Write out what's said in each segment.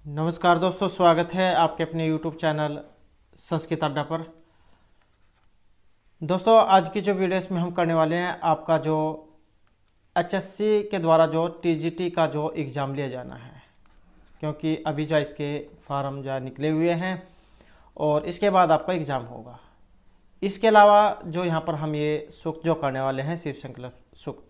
नमस्कार दोस्तों, स्वागत है आपके अपने YouTube चैनल संस्कृत अड्डा पर। दोस्तों, आज की जो वीडियो इसमें हम करने वाले हैं, आपका जो HSC के द्वारा जो TGT का जो एग्ज़ाम लिया जाना है, क्योंकि अभी जो इसके फार्म जो निकले हुए हैं और इसके बाद आपका एग्ज़ाम होगा। इसके अलावा जो यहाँ पर हम ये सूक्त जो करने वाले हैं, शिव संकल्प सूक्त,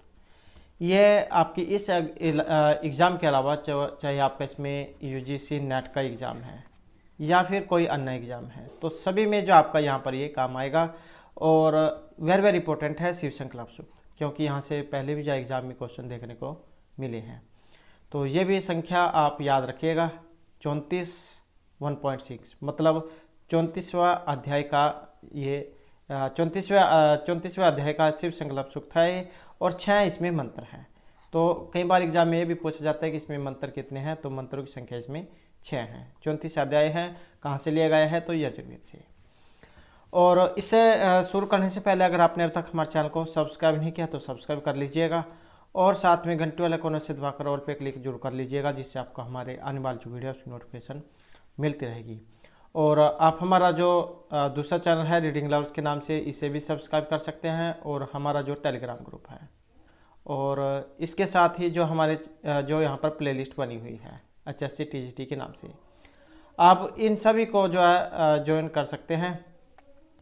ये आपकी इस एग्ज़ाम के अलावा चाहे आपका इसमें UGC नेट का एग्ज़ाम है या फिर कोई अन्य एग्ज़ाम है, तो सभी में जो आपका यहाँ पर ये काम आएगा। और वेरी वेरी इंपॉर्टेंट है शिव संकल्प सूक्त, क्योंकि यहाँ से पहले भी जो एग्ज़ाम में क्वेश्चन देखने को मिले हैं। तो ये भी संख्या आप याद रखिएगा, 34 1.6 मतलब 34वां अध्याय का ये 34वें अध्याय का शिव संकल्प सूक्त है और 6 इसमें मंत्र हैं। तो कई बार एग्जाम में ये भी पूछा जाता है कि इसमें मंत्र कितने हैं, तो मंत्रों की संख्या इसमें 6 हैं। 34 अध्याय हैं, कहाँ से लिया गया है, तो यजुर्वेद से। और इससे शुरू करने से पहले अगर आपने अब तक हमारे चैनल को सब्सक्राइब नहीं किया तो सब्सक्राइब कर लीजिएगा और साथ में घंटे वाले कोने से दबाकर ऑल पे क्लिक जरूर कर लीजिएगा, जिससे आपको हमारे आने वाली जो वीडियो उसकी नोटिफिकेशन मिलती रहेगी। और आप हमारा जो दूसरा चैनल है रीडिंग लवर्स के नाम से, इसे भी सब्सक्राइब कर सकते हैं, और हमारा जो टेलीग्राम ग्रुप है, और इसके साथ ही जो हमारे जो यहाँ पर प्लेलिस्ट बनी हुई है HSC TGT के नाम से, आप इन सभी को जो है ज्वाइन कर सकते हैं,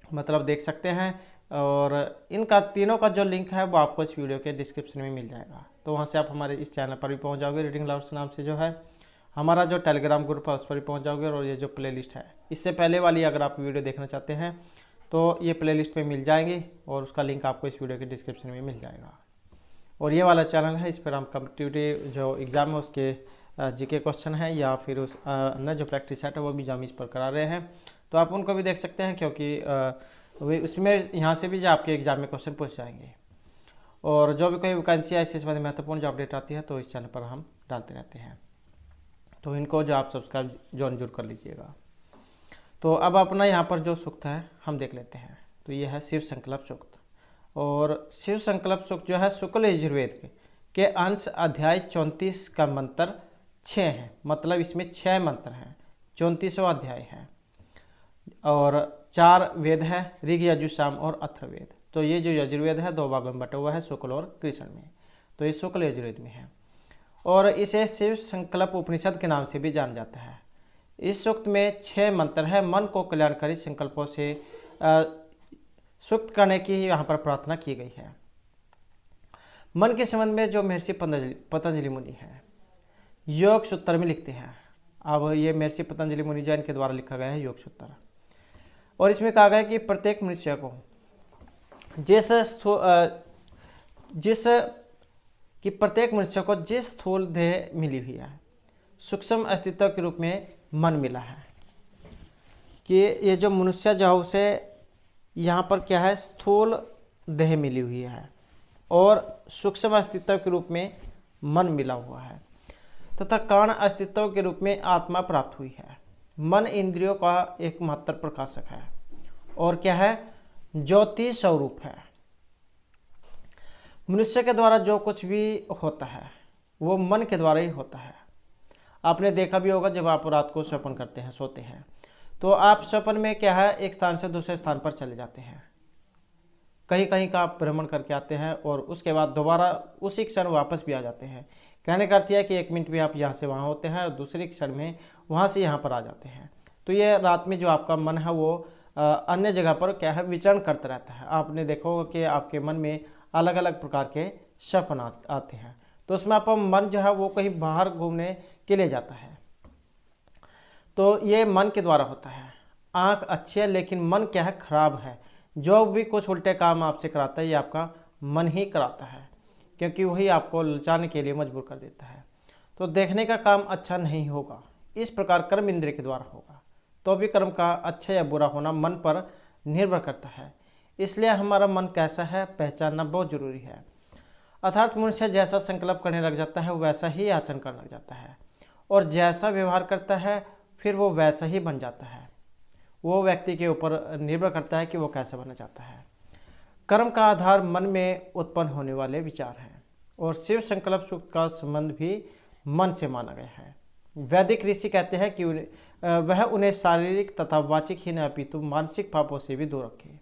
मतलब देख सकते हैं। और इनका तीनों का जो लिंक है वो आपको इस वीडियो के डिस्क्रिप्शन में मिल जाएगा, तो वहाँ से आप हमारे इस चैनल पर भी पहुँच जाओगे। रीडिंग लवर्स के नाम से जो है हमारा जो टेलीग्राम ग्रुप है उस पर भी पहुंच जाओगे, और ये जो प्लेलिस्ट है, इससे पहले वाली अगर आप वीडियो देखना चाहते हैं तो ये प्लेलिस्ट में मिल जाएंगी, और उसका लिंक आपको इस वीडियो के डिस्क्रिप्शन में मिल जाएगा। और ये वाला चैनल है, इस पर हम कॉम्पिटिटिव जो एग्ज़ाम है उसके जीके क्वेश्चन है या फिर उस अन्य जो प्रैक्टिस सेट है वो भी हम इस पर करा रहे हैं, तो आप उनको भी देख सकते हैं, क्योंकि उसमें यहाँ से भी जो आपके एग्ज़ाम में क्वेश्चन पूछ जाएंगे। और जो भी कोई वैकेंसी है, इससे संबंधित महत्वपूर्ण जो अपडेट आती है, तो इस चैनल पर हम डालते रहते हैं, तो इनको जो आप सब्सक्राइब ज्वाइन जरूर कर लीजिएगा। तो अब अपना यहाँ पर जो सूक्त है हम देख लेते हैं। तो ये है शिव संकल्प सूक्त, और शिव संकल्प सूक्त जो है शुक्ल यजुर्वेद के अंश अध्याय 34 का मंत्र 6 है, मतलब इसमें 6 मंत्र हैं, 34वां अध्याय है, और 4 वेद है, ऋग यजु साम और अथर्ववेद। तो ये जो यजुर्वेद है 2 भागों में बटा हुआ है, शुक्ल और कृष्ण में, तो ये शुक्ल यजुर्वेद में है, और इसे शिव संकल्प उपनिषद के नाम से भी जाना जाता है। इस सूक्त में 6 मंत्र है। मन को कल्याणकारी संकल्पों से सूक्त करने की यहाँ पर प्रार्थना की गई है। मन के संबंध में जो महर्षि पतंजलि मुनि हैं योग सूत्र में लिखते हैं। अब ये महर्षि पतंजलि मुनि जैन के द्वारा लिखा गया है योग सूत्र, और इसमें कहा गया है कि प्रत्येक मनुष्य को जिस स्थूल देह मिली हुई है, सूक्ष्म अस्तित्व के रूप में मन मिला है, कि ये जो मनुष्य जो है उसे यहाँ पर क्या है, स्थूल देह मिली हुई है और सूक्ष्म अस्तित्व के रूप में मन मिला हुआ है, तथा कारण अस्तित्व के रूप में आत्मा प्राप्त हुई है। मन इंद्रियों का एक मात्र प्रकाशक है और क्या है, ज्योति स्वरूप है। मनुष्य के द्वारा जो कुछ भी होता है वो मन के द्वारा ही होता है। आपने देखा भी होगा, जब आप रात को स्वप्न करते हैं, सोते हैं, तो आप स्वप्न में क्या है, एक स्थान से दूसरे स्थान पर चले जाते हैं, कहीं कहीं का आप भ्रमण करके आते हैं, और उसके बाद दोबारा उसी क्षण वापस भी आ जाते हैं। कहने का अर्थ है कि 1 मिनट में आप यहाँ से वहाँ होते हैं और दूसरे क्षण में वहाँ से यहाँ पर आ जाते हैं। तो ये रात में जो आपका मन है वो अन्य जगह पर क्या है, विचरण करता रहता है। आपने देखा होगा कि आपके मन में अलग अलग प्रकार के सपन आते हैं, तो उसमें आपका मन जो है वो कहीं बाहर घूमने के लिए जाता है, तो ये मन के द्वारा होता है। आँख अच्छी है लेकिन मन क्या है, खराब है। जो भी कुछ उल्टे काम आपसे कराता है ये आपका मन ही कराता है, क्योंकि वही आपको ललचाने के लिए मजबूर कर देता है। तो देखने का काम अच्छा नहीं होगा। इस प्रकार कर्म इंद्रिय के द्वारा होगा, तो भी कर्म का अच्छा या बुरा होना मन पर निर्भर करता है। इसलिए हमारा मन कैसा है पहचानना बहुत जरूरी है। अर्थात मनुष्य जैसा संकल्प करने लग जाता है वैसा ही आचरण करने लग जाता है, और जैसा व्यवहार करता है फिर वो वैसा ही बन जाता है। वो व्यक्ति के ऊपर निर्भर करता है कि वो कैसा बनना चाहता है। कर्म का आधार मन में उत्पन्न होने वाले विचार हैं, और शिव संकल्प सूक्त का संबंध भी मन से माना गया है। वैदिक ऋषि कहते हैं कि वह उन्हें शारीरिक तथा वाचिक ही न अपितु मानसिक पापों से भी दूर रखे।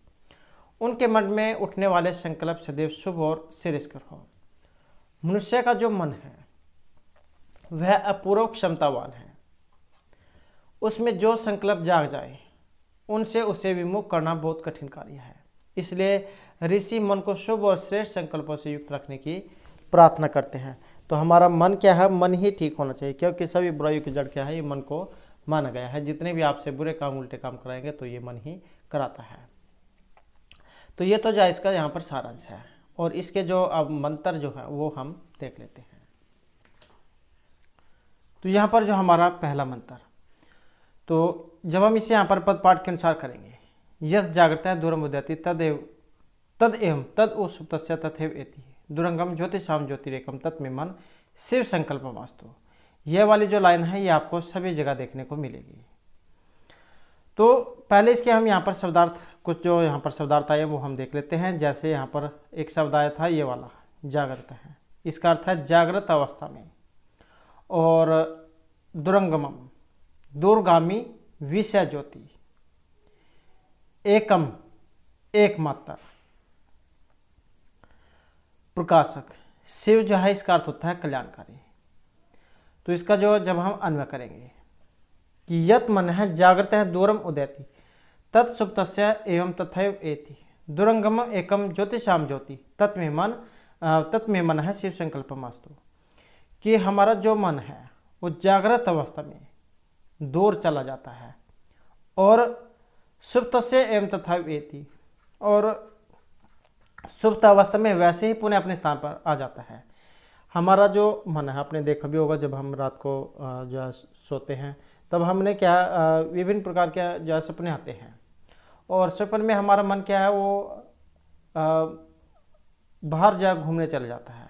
उनके मन में उठने वाले संकल्प सदैव शुभ और श्रेयस्कर हो। मनुष्य का जो मन है वह अपूर्व क्षमतावान है। उसमें जो संकल्प जाग जाए उनसे उसे विमुख करना बहुत कठिन कार्य है। इसलिए ऋषि मन को शुभ और श्रेष्ठ संकल्पों से युक्त रखने की प्रार्थना करते हैं। तो हमारा मन क्या है, मन ही ठीक होना चाहिए, क्योंकि सभी बुराइयों की जड़ क्या है, ये मन को माना गया है। जितने भी आपसे बुरे काम उल्टे काम कराएंगे तो ये मन ही कराता है। तो ये तो जाए इसका यहाँ पर सारांश है, और इसके जो अब मंत्र जो है वो हम देख लेते हैं। तो यहाँ पर जो हमारा पहला मंत्र, तो जब हम इसे यहाँ पर पद पाठ के अनुसार करेंगे, यस जागृता दूरम उदयति तद एवं तद उसुप्तस्य तथैव एति दुरंगम ज्योतिषाम ज्योतिरेकम तत्मे मन शिव संकल्पमास्तु। यह वाली जो लाइन है ये आपको सभी जगह देखने को मिलेगी। तो पहले इसके हम यहाँ पर शब्दार्थ, कुछ जो यहाँ पर शब्दार्थ आए वो हम देख लेते हैं। जैसे यहाँ पर एक शब्द आया था ये वाला जागृत है, इसका अर्थ है जागृत अवस्था में, और दुरंगमम दूरगामी विषय ज्योति, एकम एकमात्र प्रकाशक शिव जो है इसका अर्थ होता है कल्याणकारी। तो इसका जो जब हम अन्वय करेंगे कि यत मन है जागृत है दूरम उदयति तत्सुप्तस्य एवं तथैव एति दुरंगम एकम ज्योतिषाम ज्योति तत्मे मन है शिव संकल्पमास्तु। कि हमारा जो मन है वो जागृत अवस्था में दूर चला जाता है, और सुप्तस्य एवं तथैव एति, और सुप्त अवस्था में वैसे ही पुनः अपने स्थान पर आ जाता है। हमारा जो मन है, आपने देखा भी होगा जब हम रात को जो है सोते हैं तब हमने क्या विभिन्न प्रकार के जो है सपने आते हैं, और सपने में हमारा मन क्या है वो बाहर जा घूमने चले जाता है।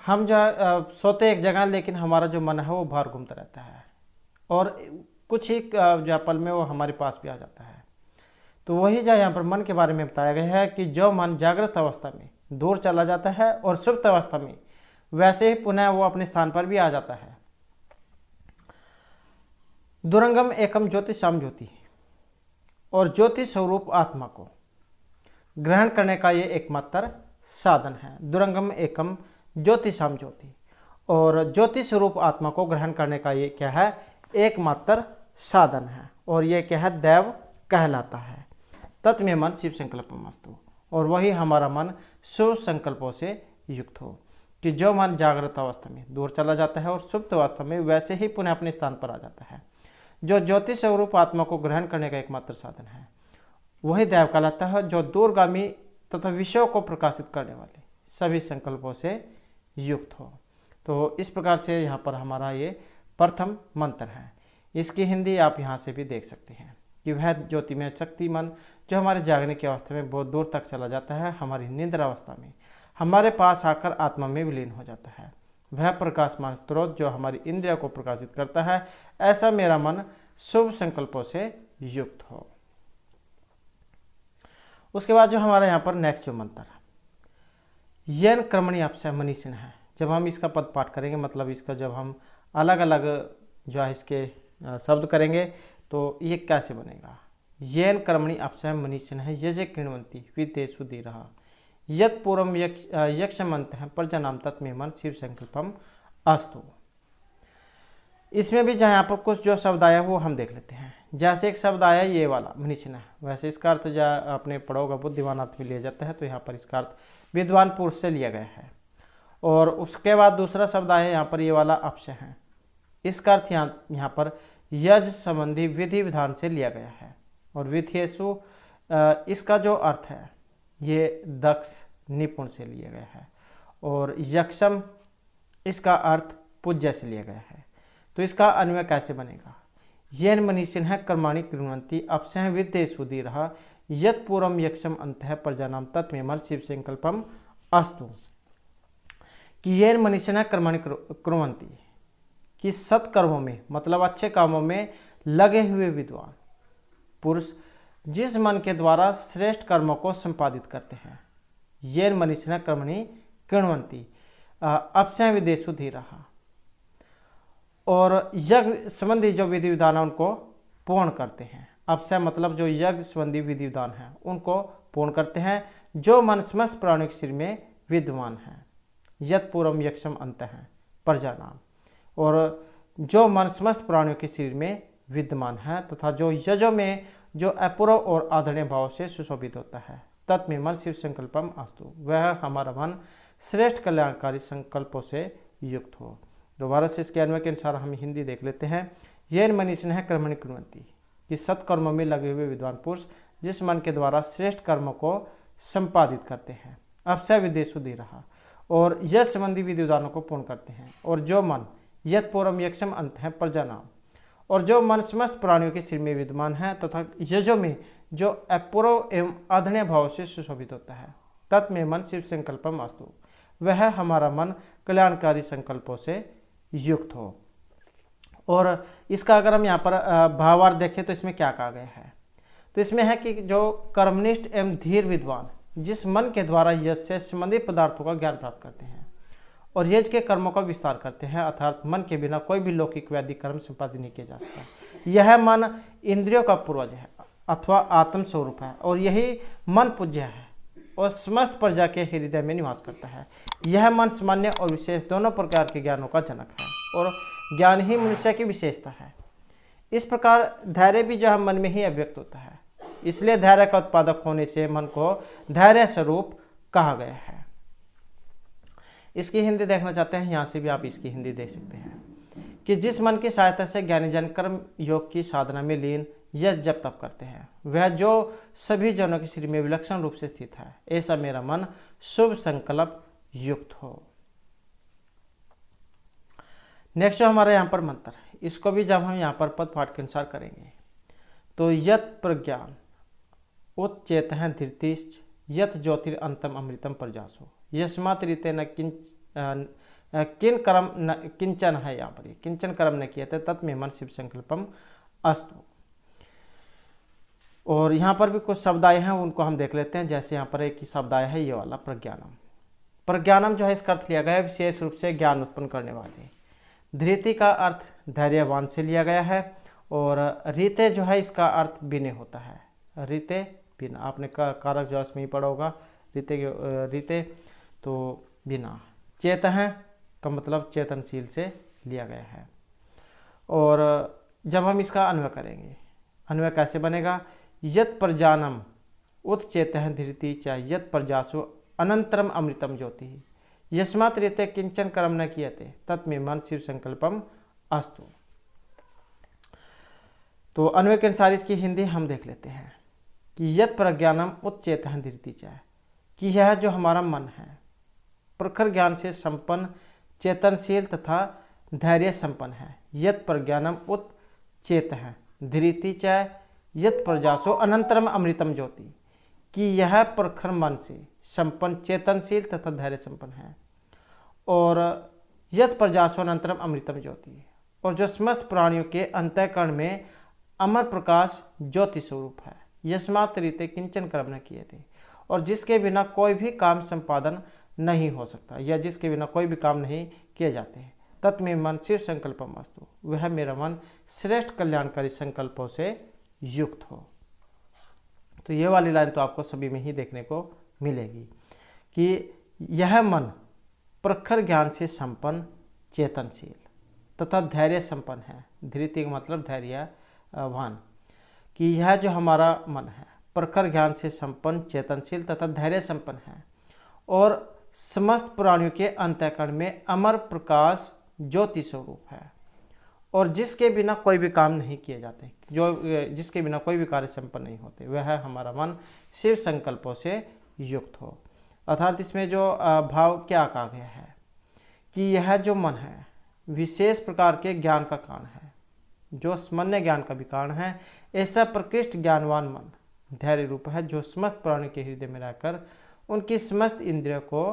हम जो सोते एक जगह, लेकिन हमारा जो मन है वो बाहर घूमता रहता है, और कुछ ही जो पल में वो हमारे पास भी आ जाता है। तो वही जो यहाँ पर मन के बारे में बताया गया है कि जो मन जागृत अवस्था में दूर चला जाता है और सुप्त अवस्था में वैसे ही पुनः वो अपने स्थान पर भी आ जाता है। दुरंगम एकम ज्योतिषाम ज्योति, और ज्योति स्वरूप आत्मा को ग्रहण करने का ये एकमात्र साधन है। दुरंगम एकम ज्योतिषाम ज्योति, और ज्योति स्वरूप आत्मा को ग्रहण करने का ये क्या है, एकमात्र साधन है, और ये क्या है, दैव कहलाता है। तत्मे मन शिव संकल्पमस्तु, और वही हमारा मन शुभ संकल्पों से युक्त हो। कि जो मन जागृत अवस्था में दूर चला जाता है और सुप्त अवस्था में वैसे ही पुनः अपने स्थान पर आ जाता है। जो ज्योति स्वरूप आत्मा को ग्रहण करने का एकमात्र साधन है वही दैव कहलाता है, जो दूरगामी तथा विषयों को प्रकाशित करने वाले सभी संकल्पों से युक्त हो। तो इस प्रकार से यहाँ पर हमारा ये प्रथम मंत्र है। इसकी हिंदी आप यहाँ से भी देख सकते हैं कि वह ज्योतिमय शक्ति मन जो हमारे जागने की अवस्था में बहुत दूर तक चला जाता है, हमारी निद्रा अवस्था में हमारे पास आकर आत्मा में विलीन हो जाता है। वह प्रकाशमान स्रोत जो हमारी इंद्रिया को प्रकाशित करता है, ऐसा मेरा मन शुभ संकल्पों से युक्त हो। उसके बाद जो हमारा यहाँ पर नेक्स्ट जो मंत्र है, येन कर्मणि अपस्य मनीषिण है। जब हम इसका पद पाठ करेंगे, मतलब इसका जब हम अलग अलग जो है इसके शब्द करेंगे तो ये कैसे बनेगा। येन कर्मणि अपस्य मनीषिण है यजे कृण्वन्ति विदेशु धीरः यत् पूर्वम यक्षमंत है प्रजनाम तत्मे मन शिव संकल्पम अस्तु। इसमें भी जहाँ पर कुछ जो शब्द आया वो हम देख लेते हैं। जैसे एक शब्द आया ये वाला मनीषिण है, वैसे इसका अर्थ जो आपने पढ़ोगा बुद्धिमान अर्थ में लिया जाता है, तो यहाँ पर इसका अर्थ विद्वान पुरुष से लिया गया है। और उसके बाद दूसरा शब्द आया यहाँ पर ये वाला अपस्य है, इसका अर्थ यहाँ पर यज संबंधी विधि विधान से लिया गया है। और विधेयसु इसका जो अर्थ है ये दक्ष निपुण से लिया गया है। और यक्षम इसका अर्थ पूज्य से लिया गया है। तो इसका अन्वय कैसे बनेगा। येन मनीषिण है कर्माणि कृण्वन्ति अपस्य विद्येषु धीरः यत् पूर्वम यक्षम अंतः प्रजानाम तत्मे मन शिव संकल्पम अस्तु। कि येन मनीषिण है कर्माणि कृण्वन्ति, कि सत्कर्मों में मतलब अच्छे कामों में लगे हुए विद्वान पुरुष जिस मन के द्वारा श्रेष्ठ कर्मों को संपादित करते हैं। येन मनीषिण कर्मणि कृण्वन्ति अपस्य विद्येषु धीरः, और यज्ञ संबंधी जो विधि विधान है उनको पूर्ण करते हैं। अपस्य मतलब जो यज्ञ संबंधी विधि विधान है उनको पूर्ण करते हैं। जो मन समस्त प्राणियों के शरीर में विद्यमान है, यत पूर्वम यक्षम अंत है प्रजा नाम। और जो मन समस्त प्राणियों के शरीर में विद्यमान है तथा जो यजों में जो अपूर्व और आदरणीय भाव से सुशोभित होता है, तत्मे मन शिव संकल्पम अस्तु, वह हमारा मन श्रेष्ठ कल्याणकारी संकल्पों से युक्त हो। दोबारा से इसके अन्वय के अनुसार हम हिंदी देख लेते हैं। येन मनीषिण है कर्मणि कुर्वन्ति, कि सत्कर्मों में लगे हुए विद्वान पुरुष जिस मन के द्वारा श्रेष्ठ कर्मों को संपादित करते हैं, अपस्य विदेशु दे रहा, और यश संबंधी विधि विधानों को पूर्ण करते हैं। और जो मन यत पूर्वम यक्षम अंत है प्रजा नाम, और जो मन समस्त प्राणियों के सिर में विद्यमान है तथा यजों में जो अपूर्व एवं आदरणीय भाव से सुशोभित होता है, तत्मे मन शिव संकल्पम अस्तु, वह हमारा मन कल्याणकारी संकल्पों से युक्त हो। और इसका अगर हम यहाँ पर भावार्थ देखें तो इसमें क्या कहा गया है, तो इसमें है कि जो कर्मनिष्ठ एवं धीर विद्वान जिस मन के द्वारा यश से संबंधित पदार्थों का ज्ञान प्राप्त करते हैं और यज के कर्मों का विस्तार करते हैं, अर्थात मन के बिना कोई भी लौकिक वैदिक कर्म संपादित नहीं किया जा सकता। यह मन इंद्रियों का पूर्वज है अथवा आत्म स्वरूप है, और यही मन पूज्य है और समस्त प्रजा के हृदय में निवास करता है। यह मन सामान्य और विशेष दोनों प्रकार के ज्ञानों का जनक है, और ज्ञान ही मनुष्य की विशेषता है। इस प्रकार धैर्य भी जो है मन में ही अभिव्यक्त होता है, इसलिए धैर्य का उत्पादक होने से मन को धैर्य स्वरूप कहा गया है। इसकी हिंदी देखना चाहते हैं, यहाँ से भी आप इसकी हिंदी देख सकते हैं कि जिस मन की सहायता से ज्ञानी जन कर्म योग की साधना में लीन यश जप तप करते हैं, वह जो सभी जनों के शरीर में विलक्षण रूप से स्थित है, ऐसा मेरा मन शुभ संकल्प युक्त हो। नेक्स्ट जो हमारा यहाँ पर मंत्र, इसको भी जब हम यहाँ पर पद पाठ के अनुसार करेंगे तो यत प्रज्ञान उत्चेत है धृतिश्च यत ज्योतिर अंतम अमृतम प्रजासो यस्मात् रीते न किन कर्म न किंचन है, यहाँ पर किंचन कर्म न किए थे तत्मे मन शिव संकल्पम अस्तु। और यहाँ पर भी कुछ शब्द आए हैं, उनको हम देख लेते हैं। जैसे यहाँ पर एक ही शब्द आया है ये वाला प्रज्ञानम। प्रज्ञानम जो है इसका अर्थ लिया गया है विशेष रूप से ज्ञान उत्पन्न करने वाले। धृति का अर्थ धैर्यवान से लिया गया है, और रीते जो है इसका अर्थ बिने होता है। रीते बिना, आपने कारक जो इसमें ही पढ़ा होगा रीते तो बिना। चेत है का मतलब चेतनशील से लिया गया है। और जब हम इसका अन्वय करेंगे, अन्वय कैसे बनेगा, यत प्रजानम उत्चेत है धृति च यत प्रजासु अनंतरम अमृतम ज्योति यस्मात् रीते किंचन कर्म न कियते तत्मे मन शिव संकल्पम अस्तु। तो अन्वय के अनुसार इसकी हिंदी हम देख लेते हैं कि यत प्रज्ञानम उत्चेत है धृति च, कि यह जो हमारा मन है प्रखर ज्ञान से संपन्न चेतनशील तथा धैर्य संपन्न है। यत प्रज्ञानम उत्चेत है धृति च यत प्रजासो अनंतरम अमृतम ज्योति, कि यह प्रखर मन से संपन्न चेतनशील तथा धैर्य संपन्न है। और यत प्रजासो अनंतरम अमृतम ज्योति, और जो समस्त प्राणियों के अंतःकरण में अमर प्रकाश ज्योति स्वरूप है। यस्मात् रीते किंचन कर्म न किए थे, और जिसके बिना कोई भी काम संपादन नहीं हो सकता, या जिसके बिना कोई भी काम नहीं किए जाते। तत्मे मन शिव संकल्पम अस्तु, वह मेरा मन श्रेष्ठ कल्याणकारी संकल्पों से युक्त हो। तो ये वाली लाइन तो आपको सभी में ही देखने को मिलेगी कि यह मन प्रखर ज्ञान से संपन्न चेतनशील तथा धैर्य संपन्न है। धृति का मतलब धैर्यवान, कि यह जो हमारा मन है प्रखर ज्ञान से संपन्न चेतनशील तथा धैर्य संपन्न है, और समस्त प्राणियों के अंतःकरण में अमर प्रकाश ज्योति स्वरूप है, और जिसके बिना कोई भी काम नहीं किए जाते, जिसके बिना कोई भी कार्य संपन्न नहीं होते, वह हमारा मन शिव संकल्पों से युक्त हो। अर्थात इसमें जो भाव क्या कहा गया है कि यह जो मन है विशेष प्रकार के ज्ञान का कारण है, जो सामान्य ज्ञान का भी कारण है। ऐसा प्रकृष्ट ज्ञानवान मन धैर्य रूप है, जो समस्त प्राणियों के हृदय में रहकर उनकी समस्त इंद्रियों को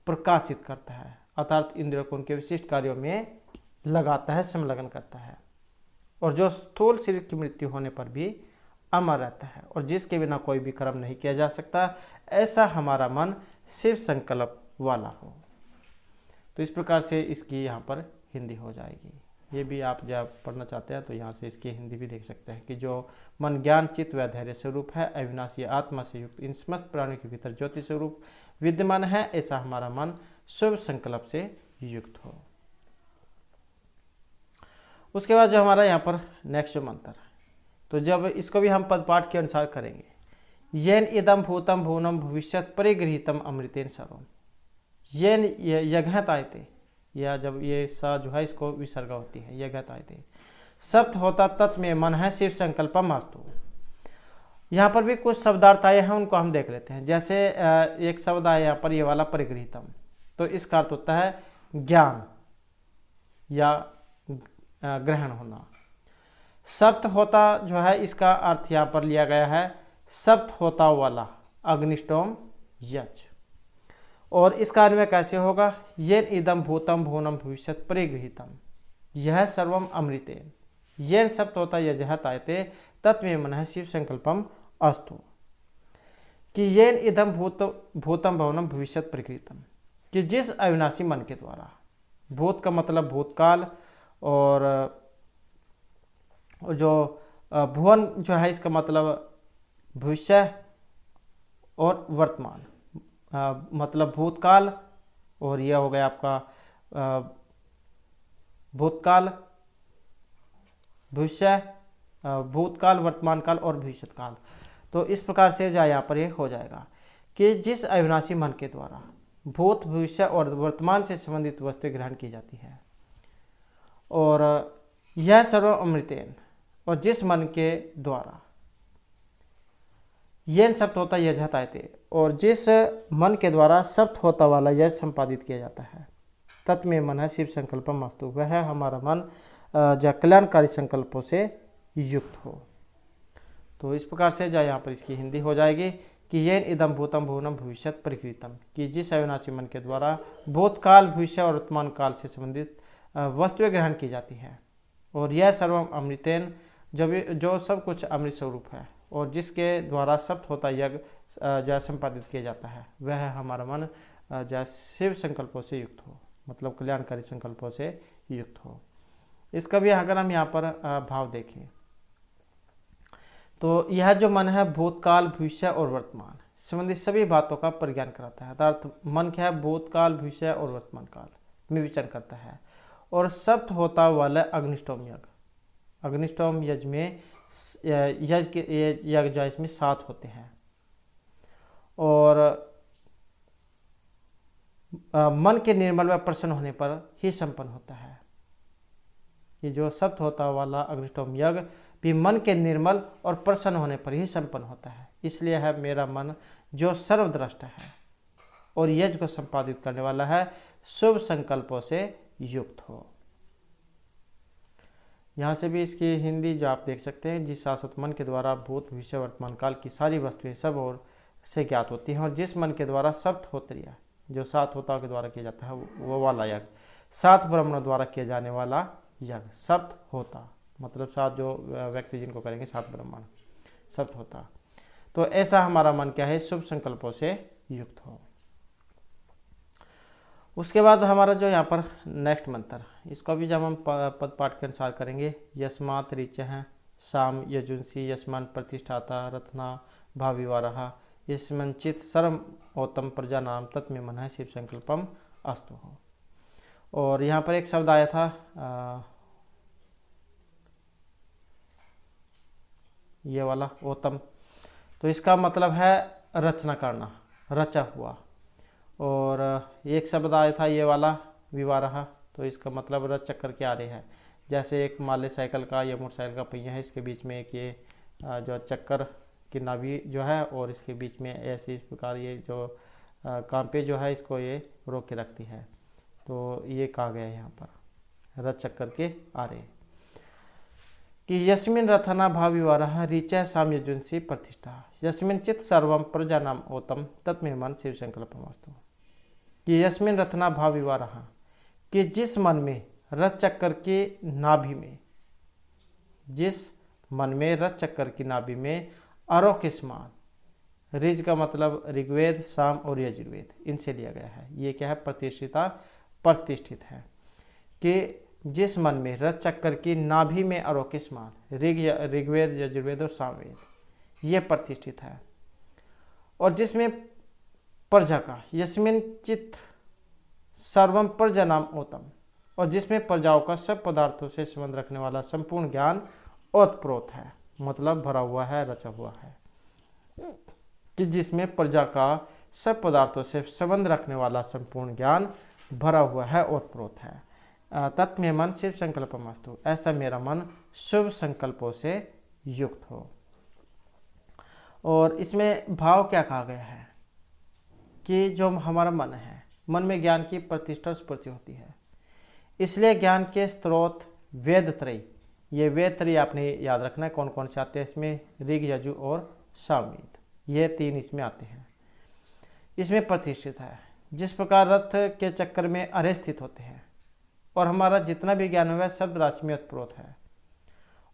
प्रकाशित करता है, अर्थात इंद्रियों को उनके विशिष्ट कार्यों में लगाता है, संलग्न करता है, और जो स्थूल शरीर की मृत्यु होने पर भी अमर रहता है, और जिसके बिना कोई भी कर्म नहीं किया जा सकता। ऐसा हमारा मन शिव संकल्प वाला हो। तो इस प्रकार से इसकी यहाँ पर हिंदी हो जाएगी। ये भी आप जब पढ़ना चाहते हैं तो यहाँ से इसकी हिंदी भी देख सकते हैं कि जो मन ज्ञान चित्त व धैर्य स्वरूप है, अविनाशी आत्मा से युक्त इन समस्त प्राणियों के भीतर ज्योति स्वरूप विद्यमान है, ऐसा हमारा मन शुभ संकल्प से युक्त हो। उसके बाद जो हमारा यहाँ पर नेक्स्ट जो मंत्र, तो जब इसको भी हम पदपाठ के अनुसार करेंगे, येन इदम भूतम भुवनम भविष्यत परिगृहीतम अमृतेन सर्वम, येन यज्ञत आयते, या जब ये सा जो है इसको विसर्ग होती है, यज्ञत आयते, सप्त होता तत्व में मन है शिव संकल्पम अस्तु। यहाँ पर भी कुछ शब्दार्थ आए हैं, उनको हम देख लेते हैं। जैसे एक शब्द आया यहाँ पर ये वाला परिगृहीतम, तो इसका अर्थ होता है ज्ञान या ग्रहण होना। सप्त होता जो है इसका अर्थ यहाँ पर लिया गया है सप्त होता वाला अग्निष्टोम यज, और इसका अन्वय कैसे होगा, येन इदम भूतम भुवनम भविष्यत परिगृहीतम यह सर्वम अमृतेन येन सप्त होता यजह तायते तत्व मन शिव संकल्पम अस्तु। कि येन इदम भूतम भुवनम भविष्यत परिगृहीतम, कि जिस अविनाशी मन के द्वारा, भूत का मतलब भूतकाल, और जो भुवन जो है इसका मतलब भविष्य और वर्तमान, मतलब भूतकाल, और यह हो गया आपका भूतकाल, भविष्य, भूतकाल, वर्तमान काल और भविष्य काल। तो इस प्रकार से जो यहाँ पर ये हो जाएगा कि जिस अविनाशी मन के द्वारा भूत, भविष्य और वर्तमान से संबंधित वस्तुएं ग्रहण की जाती है, और यह सर्व अमृतेन, और जिस मन के द्वारा येन सप्त होता यजहत आयते, और जिस मन के द्वारा सप्त होता वाला यज संपादित किया जाता है, तत्व में मन है शिव संकल्पम अस्तु, वह है हमारा मन जो कल्याणकारी संकल्पों से युक्त हो। तो इस प्रकार से जो यहाँ पर इसकी हिंदी हो जाएगी कि येन इदम भूतम भुवनम भविष्यत परिकृतम, कि जिस अविनाशी मन के द्वारा भूतकाल, भविष्य और वर्तमान काल से संबंधित वस्तुएं ग्रहण की जाती हैं, और यह सर्वम अमृतेन, जो सब कुछ अमृत स्वरूप है, और जिसके द्वारा सप्त होता यज्ञ जो संपादित किया जाता है, वह है हमारा मन जो शिव संकल्पों से युक्त हो, मतलब कल्याणकारी संकल्पों से युक्त हो। इसका भी अगर हम यहाँ पर भाव देखें तो यह जो मन है भूतकाल, भविष्य और वर्तमान संबंधित सभी बातों का परिज्ञान कराता है। अर्थात मन क्या है, भूतकाल, भविष्य और वर्तमान काल में विचरण करता है, और सप्त होता वाला अग्निष्टोम यज्ञ, अग्निष्टोम यज्ञ में यज्ञ जो इसमें 7 होते हैं, और मन के निर्मल व प्रसन्न होने पर ही संपन्न होता है। ये जो सप्त होता वाला अग्निष्टोम यज्ञ भी मन के निर्मल और प्रसन्न होने पर ही संपन्न होता है। इसलिए है मेरा मन जो सर्वद्रष्ट है और यज्ञ को संपादित करने वाला है, शुभ संकल्पों से युक्त हो। यहाँ से भी इसकी हिंदी जो आप देख सकते हैं, जिस शाश्वत मन के द्वारा भूत, भविष्य, वर्तमान काल की सारी वस्तुएं सब और से ज्ञात होती हैं, और जिस मन के द्वारा सप्त होत्रिया जो 7 होताओं के द्वारा किया जाता है वो वाला यज्ञ, 7 ब्राह्मणों द्वारा किया जाने वाला यज्ञ सप्त होता, मतलब 7 जो व्यक्ति जिनको करेंगे 7 ब्राह्मण सप्त होता। तो ऐसा हमारा मन क्या है, शुभ संकल्पों से युक्त हो। उसके बाद हमारा जो यहाँ पर नेक्स्ट मंत्र, इसको भी जब हम पद पाठ के अनुसार करेंगे, यस्मात् ऋचः साम यजुंसी यस्मान प्रतिष्ठाता रत्ना भाविवारः यस्मंचित सर्व औतम प्रजा नाम तत्मे मन है शिव संकल्पम अस्तु हो। और यहाँ पर एक शब्द आया था ये वाला औतम, तो इसका मतलब है रचना करना, रचा हुआ। और एक शब्द आया था ये वाला विवारह, तो इसका मतलब रच चक्कर के आ रहे हैं। जैसे एक माले साइकिल का या मोटरसाइकिल का पहिया है, इसके बीच में एक ये जो चक्कर की नाभि जो है, और इसके बीच में ऐसे इस प्रकार ये जो कांपे जो है इसको ये रोक के रखती है। तो ये कहा गया है यहाँ पर रच चक्कर के आ रहे कि यस्मिन रथना भाविवारः ऋचः साम यजुंसी प्रतिष्ठा यस्मिन चित सर्वम प्रजा नाम औतम तत्मे मन शिव संकल्पमस्तु। कि यस्मिन रथना भाविवारः, कि जिस मन में रथ चक्कर के नाभि में, जिस मन में रथ चक्कर की नाभि में अरो के समान, ऋज का मतलब ऋग्वेद, साम और यजुर्वेद, इनसे लिया गया है। ये क्या है, प्रतिष्ठिता, प्रतिष्ठित है। कि जिस मन में रस चक्कर की नाभि में अरोके समान ऋग्वेद यजुर्वेद और सामवेद ये प्रतिष्ठित है, और जिसमें प्रजा का यस्मिन चित्त सर्वम प्रजनाम ओतम, और जिसमें प्रजाओं का सब पदार्थों से संबंध रखने वाला संपूर्ण ज्ञान ओतप्रोत है, मतलब भरा हुआ है, रचा हुआ है, कि जिसमें प्रजा का सब पदार्थों से संबंध रखने वाला संपूर्ण ज्ञान भरा हुआ है, ओतप्रोत है। तत् में मन शिव संकल्पमस्तु, ऐसा मेरा मन शुभ संकल्पों से युक्त हो। और इसमें भाव क्या कहा गया है कि जो हमारा मन है, मन में ज्ञान की प्रतिष्ठा स्फूर्ति होती है, इसलिए ज्ञान के स्रोत वेद त्रयी, ये वेद त्रयी आपने याद रखना है कौन कौन से आते हैं इसमें, ऋग यजु और सामवेद, ये 3 इसमें आते हैं। इसमें प्रतिष्ठित है, जिस प्रकार रथ के चक्कर में अरे स्थित होते हैं, और हमारा जितना भी ज्ञान हुआ है शब्द राशि में उत्प्रोत है,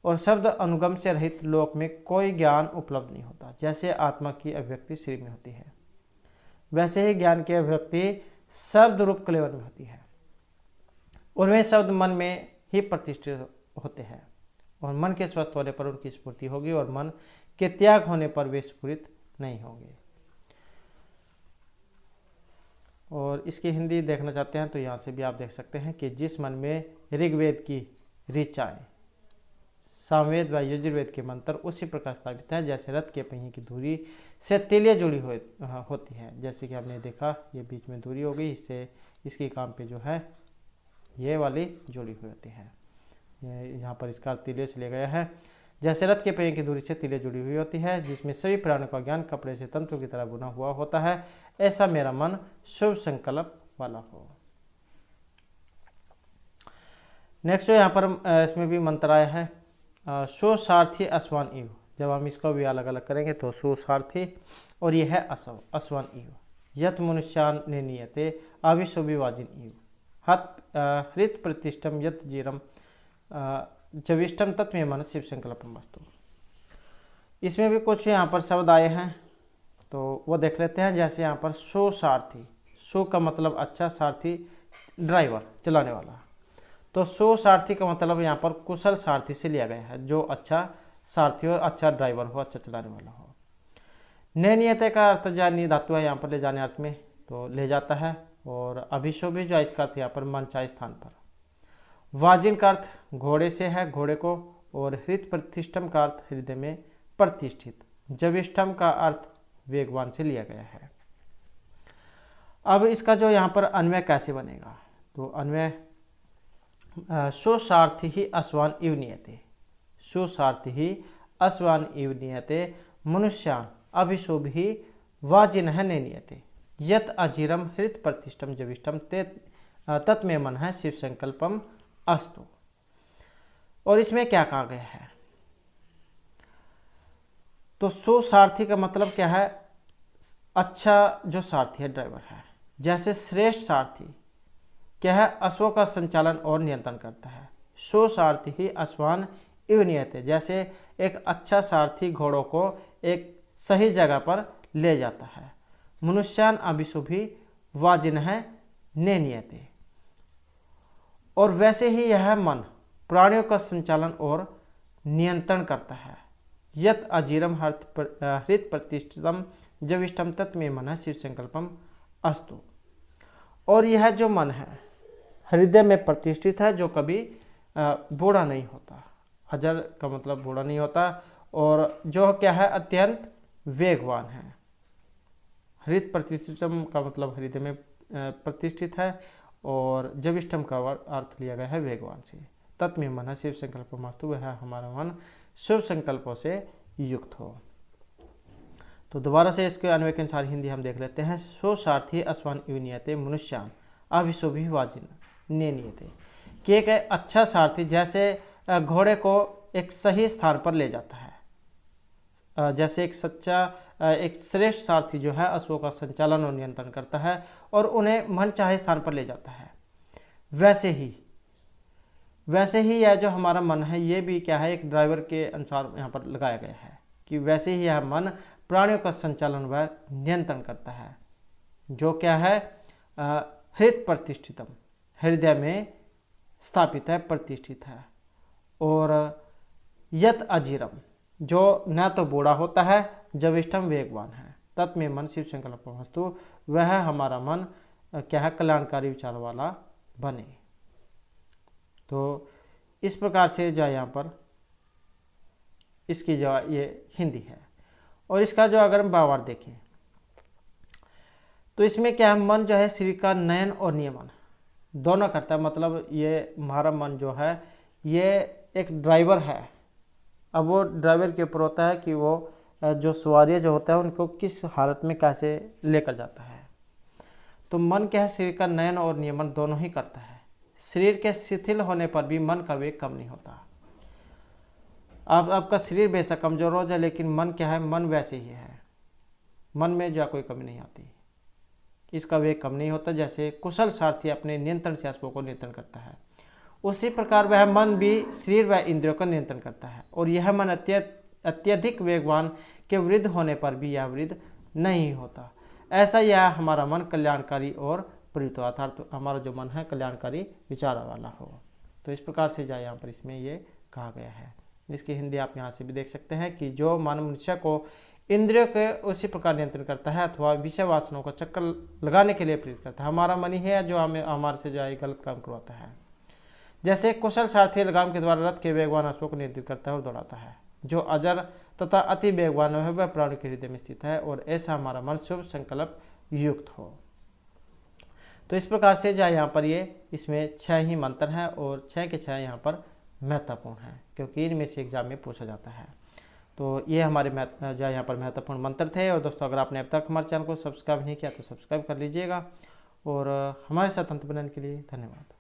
और शब्द अनुगम से रहित लोक में कोई ज्ञान उपलब्ध नहीं होता। जैसे आत्मा की अभिव्यक्ति शरीर में होती है, वैसे ही ज्ञान की अभिव्यक्ति शब्द रूप कलेवर में होती है, और वे शब्द मन में ही प्रतिष्ठित होते हैं, और मन के स्वस्थ होने पर उनकी स्फूर्ति होगी, और मन के त्याग होने पर वे स्फुरित नहीं होंगे। और इसकी हिंदी देखना चाहते हैं तो यहाँ से भी आप देख सकते हैं कि जिस मन में ऋग्वेद की ऋचाएँ, सामवेद व यजुर्वेद के मंत्र उसी प्रकार स्थापित है, जैसे रथ के पहिए की धुरी से तिलियाँ जुड़ी होती हैं। जैसे कि हमने देखा ये बीच में धुरी हो गई, इससे इसके काम पे जो है ये वाली जुड़ी हुई होती है। यहाँ पर इसका तिलिया से लिया गया है, जैसे रथ के पहिए की धुरी से तिलियाँ जुड़ी हुई होती है, जिसमें सभी प्राणियों का ज्ञान कपड़े से तंतु की तरह बुना हुआ होता है, ऐसा मेरा मन शुभ संकल्प वाला हो। नेक्स्ट यहाँ पर इसमें भी मंत्र आया है, सो सारथी अस्वान इव। जब हम इसको भी अलग अलग करेंगे तो सो सारथी, और ये है असव अस्वान इव, यत मनुष्यान ने नियते अविशोभिवाजिन इव, हृत प्रतिष्ठम यत जीरम जविष्टम तत्व मन शिव संकल्पम वस्तु। इसमें भी कुछ यहाँ पर शब्द आए हैं तो वो देख लेते हैं। जैसे यहाँ पर सो सारथी, सो का मतलब अच्छा, सारथी ड्राइवर चलाने वाला, तो सो सारथी का मतलब यहाँ पर कुशल सारथी से लिया गया है, जो अच्छा सारथी हो, अच्छा ड्राइवर हो, अच्छा चलाने वाला हो। नियते का अर्थ जानी धातु है यहाँ पर ले जाने अर्थ में, तो ले जाता है, और अभिशोभी जो इसका अर्थ यहाँ पर मनचाहे स्थान पर। वाजिन का अर्थ घोड़े से है, घोड़े को, और हृत प्रतिष्ठम का अर्थ हृदय में प्रतिष्ठित। जविष्ठम का अर्थ वेगवान से लिया गया है। अब इसका जो यहाँ पर अन्वय कैसे बनेगा, तो अन्वय सुसार्थी ही अस्वान इव नियते, सुसार्थी ही अस्वान इव नियते मनुष्यान अभिशोभि वाजिन है नियते यत अजीरम हृत प्रतिष्ठम जविष्ठम तत्मे मन है शिव संकल्पम अस्तु। और इसमें क्या कहा गया है, तो सुसारथी का मतलब क्या है, अच्छा जो सारथी है, ड्राइवर है। जैसे श्रेष्ठ सारथी क्या है, अश्वों का संचालन और नियंत्रण करता है। सुसारथी ही अश्वान इव नियते, जैसे एक अच्छा सारथी घोड़ों को एक सही जगह पर ले जाता है। मनुष्यान अभिशुभि वाजिन है ने नियते, और वैसे ही यह मन प्राणियों का संचालन और नियंत्रण करता है। यत अजीरम हृत प्रतिष्ठितम जविष्ठम तत्मे मन शिव संकल्पम अस्तु। और यह जो मन है हृदय में प्रतिष्ठित है, जो कभी बूढ़ा नहीं होता। अजर का मतलब बूढ़ा नहीं होता, और जो क्या है अत्यंत वेगवान है। हृत प्रतिष्ठितम का मतलब हृदय में प्रतिष्ठित है, और जविष्ठम का अर्थ लिया गया है वेगवान से। तत्मे मन शिव संकल्प मस्तु, वह हमारा मन शुभ संकल्पों से युक्त हो। तो दोबारा से इसके अन्वय के अनुसार हिंदी हम देख लेते हैं। सो सारथी अस्वान इव नियते मनुष्यान अभिशोभि वाजिन ने नियते, कि एक अच्छा सारथी जैसे घोड़े को एक सही स्थान पर ले जाता है, जैसे एक श्रेष्ठ सारथी जो है अश्वों का संचालन और नियंत्रण करता है और उन्हें मन चाहे स्थान पर ले जाता है, वैसे ही यह जो हमारा मन है ये भी क्या है, एक ड्राइवर के अनुसार यहाँ पर लगाया गया है कि वैसे ही यह मन प्राणियों का संचालन व नियंत्रण करता है, जो क्या है हृत प्रतिष्ठितम, हृदय में स्थापित है, प्रतिष्ठित है। और यत अजीरम, जो न तो बूढ़ा होता है, जविष्ठम वेगवान है, तत् में मन शिव संकल्प वस्तु, वह हमारा मन क्या है, कल्याणकारी विचार वाला बने। तो इस प्रकार से जो यहाँ पर इसकी जो ये हिंदी है। और इसका जो अगर हम भावार्थ देखें तो इसमें क्या है, मन जो है शरीर का नयन और नियमन दोनों करता है। मतलब ये हमारा मन जो है ये एक ड्राइवर है। अब वो ड्राइवर के ऊपर होता है कि वो जो सवारी जो होता है उनको किस हालत में कैसे लेकर जाता है। तो मन क्या है, शरीर का नयन और नियमन दोनों ही करता है। शरीर के शिथिल होने पर भी मन का वेग कम नहीं होता। आपका शरीर बेशक कमजोर हो जाए, लेकिन मन क्या है, मन वैसे ही है, मन में जो कोई कमी नहीं आती, इसका वेग कम नहीं होता। जैसे कुशल सारथी अपने नियंत्रण से अश्वों को नियंत्रण करता है, उसी प्रकार वह मन भी शरीर व इंद्रियों का नियंत्रण करता है। और यह मन अत्यधिक वेगवान के वृद्ध होने पर भी यह वृद्ध नहीं होता। ऐसा यह हमारा मन कल्याणकारी और प्रयुक्त हो, अर्थात हमारा जो मन है कल्याणकारी विचार वाला हो। तो इस प्रकार से जो यहाँ पर इसमें ये कहा गया है। इसकी हिंदी आप यहाँ से भी देख सकते हैं कि जो मन मनुष्य को इंद्रियों के उसी प्रकार नियंत्रण करता है अथवा विषय वासनाओं का चक्कर लगाने के लिए प्रेरित करता है। हमारा मन ही है जो हमें हमारे से जो है गलत काम करवाता है। जैसे कुशल सारथी लगाम के द्वारा रथ के वेगवान अश्वों को नियंत्रित करता है और दौड़ाता है। जो अजर तथा अति वेगवान है वह प्राणी के हृदय में स्थित है, और ऐसा हमारा मन शुभ संकल्प युक्त हो। तो इस प्रकार से जो यहाँ पर ये इसमें 6 ही मंत्र हैं, और 6 के 6 यहाँ पर महत्वपूर्ण हैं, क्योंकि इनमें से एग्जाम में पूछा जाता है। तो ये हमारे जो यहाँ पर महत्वपूर्ण मंत्र थे। और दोस्तों, अगर आपने अब तक हमारे चैनल को सब्सक्राइब नहीं किया तो सब्सक्राइब कर लीजिएगा, और हमारे साथ अंत बनाने के लिए धन्यवाद।